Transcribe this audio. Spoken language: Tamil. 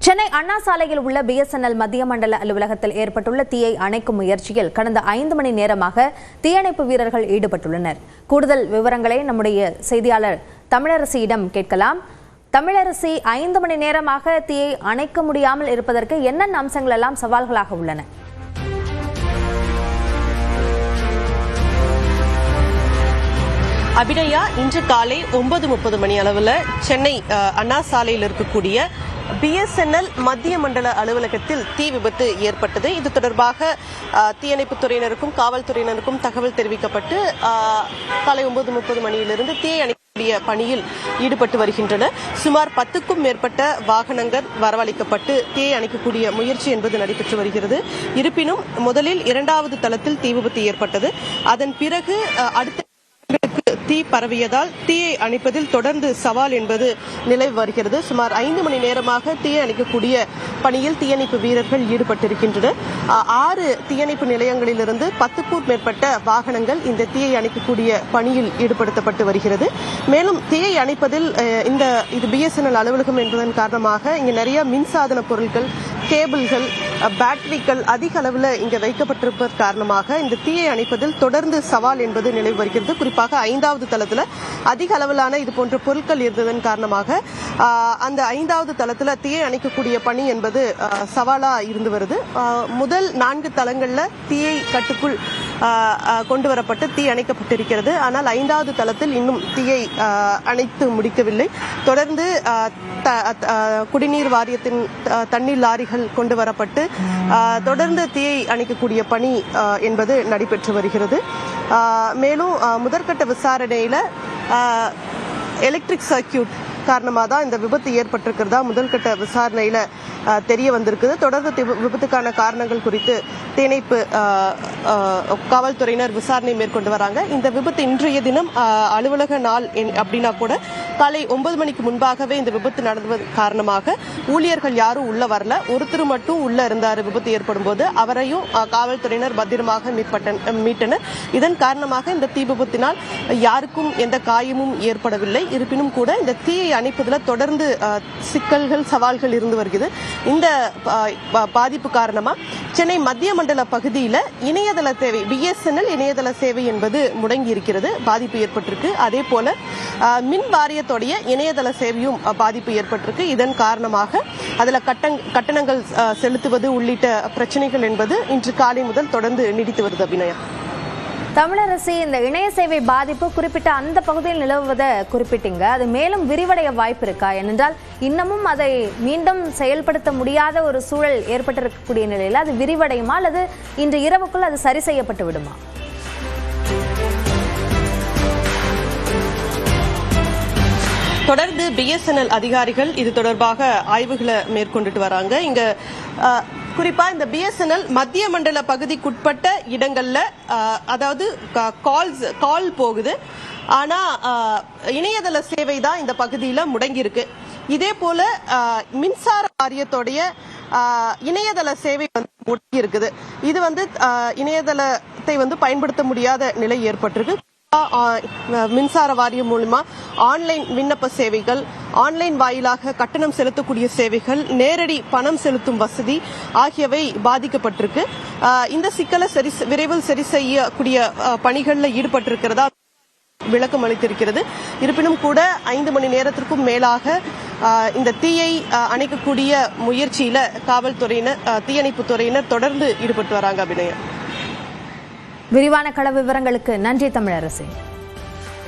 சென்னை அண்ணா சாலையில் உள்ள பிஎஸ்என்எல் மத்திய மண்டல அலுவலகத்தில் ஏற்பட்டுள்ள தீயை அணைக்கும் முயற்சியில் கடந்த 5 மணி நேரமாக தீயணைப்பு வீரர்கள் ஈடுபட்டுள்ளனர். கூடுதல் விவரங்களை நம்முடைய செய்தியாளர் தமிழரசியிடம் கேட்கலாம். தமிழரசி, 5 மணி நேரமாக தீயை அணைக்க முடியாமல் இருப்பதற்கு என்னென்ன அம்சங்கள் எல்லாம் சவால்களாக உள்ளன? அபிநயா, இன்று காலை 9:30 மணி அளவில் சென்னை அண்ணா சாலையில் இருக்கக்கூடிய பிஎஸ்என்எல் மத்திய மண்டல அலுவலகத்தில் தீ விபத்து ஏற்பட்டது. இது தொடர்பாக தீயணைப்புத் துறையினருக்கும் காவல்துறையினருக்கும் தகவல் தெரிவிக்கப்பட்டு காலை 9:30 மணியிலிருந்து தீயை அணைக்கக்கூடிய பணியில் ஈடுபட்டு வருகின்றனர். சுமார் 10க்கும் மேற்பட்ட வாகனங்கள் வரவழைக்கப்பட்டு தீயை அணைக்கக்கூடிய முயற்சி என்பது நடைபெற்று வருகிறது. இருப்பினும் முதலில் 2வது தளத்தில் தீ விபத்து ஏற்பட்டது. அதன் பிறகு அடுத்த தீ பரவியதால் தீயை அணைப்பதில் தொடர்ந்து சவால் என்பது நிலவி வருகிறது. சுமார் 5 மணி நேரமாக தீயை அணைக்கக்கூடிய பணியில் தீயணைப்பு வீரர்கள் ஈடுபட்டிருக்கின்றனர். 6 தீயணைப்பு நிலையங்களிலிருந்து 10க்கும் மேற்பட்ட வாகனங்கள் இந்த தீயை அணைக்கக்கூடிய பணியில் ஈடுபடுத்தப்பட்டு வருகிறது. மேலும் தீயை அணைப்பதில் இது பிஎஸ்என்எல் அலுவலகம் என்பதன் காரணமாக இங்கு நிறைய மின்சாதன பொருட்கள், கேபிள்கள், பேட்டரிகள் அதிக அளவில் இங்கு வைக்கப்பட்டிருப்பதன் காரணமாக இந்த தீயை அணைப்பதில் தொடர்ந்து சவால் என்பது நிலவி வருகிறது. குறிப்பாக 5வது தளத்தில் அதிக அளவிலான இது போன்ற பொருட்கள் இருந்ததன் காரணமாக அந்த 5வது தளத்தில் தீயை அணைக்கக்கூடிய பணி என்பது சவாலா இருந்து வருது. முதல் 4 தளங்களில் தீயை கட்டுக்குள் கொண்டு வரப்பட்டு தீ அணைக்கப்பட்டிருக்கிறது. ஆனால் 5வது தளத்தில் இன்னும் தீயை அணைத்து முடிக்கவில்லை. தொடர்ந்து குடிநீர் வாரியத்தின் தண்ணீர் லாரிகள் கொண்டு வரப்பட்டு தொடர்ந்து தீயை அணைக்கக்கூடிய பணி என்பது நடைபெற்று வருகிறது. மேலும் முதற்கட்ட விசாரணையில எலக்ட்ரிக் சர்க்கியூட் காரணமாக தான் இந்த விபத்து ஏற்பட்டிருக்கிறதா முதல்கட்ட விசாரணையில தெரிய வந்திருக்குது. தொடர்ந்து விபத்துக்கான காரணங்கள் குறித்து தீயணைப்பு காவல்துறையினர் விசாரணை மேற்கொண்டு வராங்க. இந்த விபத்து இன்றைய தினம் அலுவலக நாள் அப்படின்னா கூட காலை 9 மணிக்கு முன்பாகவே இந்த விபத்து நடந்தது காரணமாக ஊழியர்கள் யாரும் உள்ள வரல. ஒருத்தர் மட்டும் உள்ள இருந்தார். விபத்து ஏற்படும் போது அவரையும் காவல்துறையினர் பத்திரமாக மீட்டனர். இதன் காரணமாக இந்த தீ விபத்தினால் யாருக்கும் எந்த காயமும் ஏற்படவில்லை. இருப்பினும் கூட இந்த தீயை அணைப்பதில் தொடர்ந்து சிக்கல்கள், சவால்கள் இருந்து வருகிறது. இந்த பாதிப்பு காரணமா சென்னை மத்திய மண்டல பகுதியில் இணையதள சேவை, பிஎஸ்என்எல் இணையதள சேவை என்பது முடங்கி இருக்கிறது. பாதிப்பு ஏற்பட்டிருக்கு. அதே போல மின் வாரியத்துடைய இணையதள சேவையும் பாதிப்பு ஏற்பட்டிருக்கு. இதன் காரணமாக அதில் கட்டணங்கள் செலுத்துவது உள்ளிட்ட பிரச்சனைகள் என்பது இன்று காலை முதல் தொடர்ந்து நீடித்து வருது. அபிநயா, தமிழரசி, இந்த இணைய சேவை பாதிப்பு குறிப்பிட்ட அந்த பகுதியில் நிலவுவதை குறிப்பிட்டீங்க. அது மேலும் விரிவடைய வாய்ப்பு இருக்கா? ஏனென்றால் இன்னமும் அதை மீண்டும் செயல்படுத்த முடியாத ஒரு சூழல் ஏற்பட்டிருக்கக்கூடிய நிலையில் அது விரிவடையுமா அல்லது இன்று இரவுக்குள் அது சரி செய்யப்பட்டு விடுமா? தொடர்ந்து பிஎஸ்என்எல் அதிகாரிகள் இது தொடர்பாக ஆய்வுகளை மேற்கொண்டுட்டு வராங்க. இங்க குறிப்பா இந்த பிஎஸ்என்எல் மத்திய மண்டல பகுதிக்குட்பட்ட இடங்கள்ல அதாவது கால் போகுது. ஆனா இணையதள சேவை தான் இந்த பகுதியில முடங்கி இருக்கு. இதே போல மின்சார வாரியத்துடைய இணையதள சேவை முடங்கி இருக்குது. இது இணையதளத்தை பயன்படுத்த முடியாத நிலை ஏற்பட்டிருக்கு. மின்சார வாரியம் மூலமா ஆன்லைன் விண்ணப்ப சேவைகள், ஆன்லைன் வாயிலாக கட்டணம் செலுத்தக்கூடிய சேவைகள், நேரடி பணம் செலுத்தும் வசதி ஆகியவை பாதிக்கப்பட்டிருக்கு. இந்த சிக்கலை விரைவில் சரி செய்யக்கூடிய பணிகளில் ஈடுபட்டிருக்கிறதா விளக்கம் அளித்திருக்கிறது. இருப்பினும் கூட 5 மணி நேரத்திற்கும் மேலாக இந்த தீயை அணைக்கக்கூடிய முயற்சியில காவல்துறையினர், தீயணைப்பு துறையினர் தொடர்ந்து ஈடுபட்டு வராங்க. அபிநயா, விரிவான கள விவரங்களுக்கு நன்றி தமிழரசி.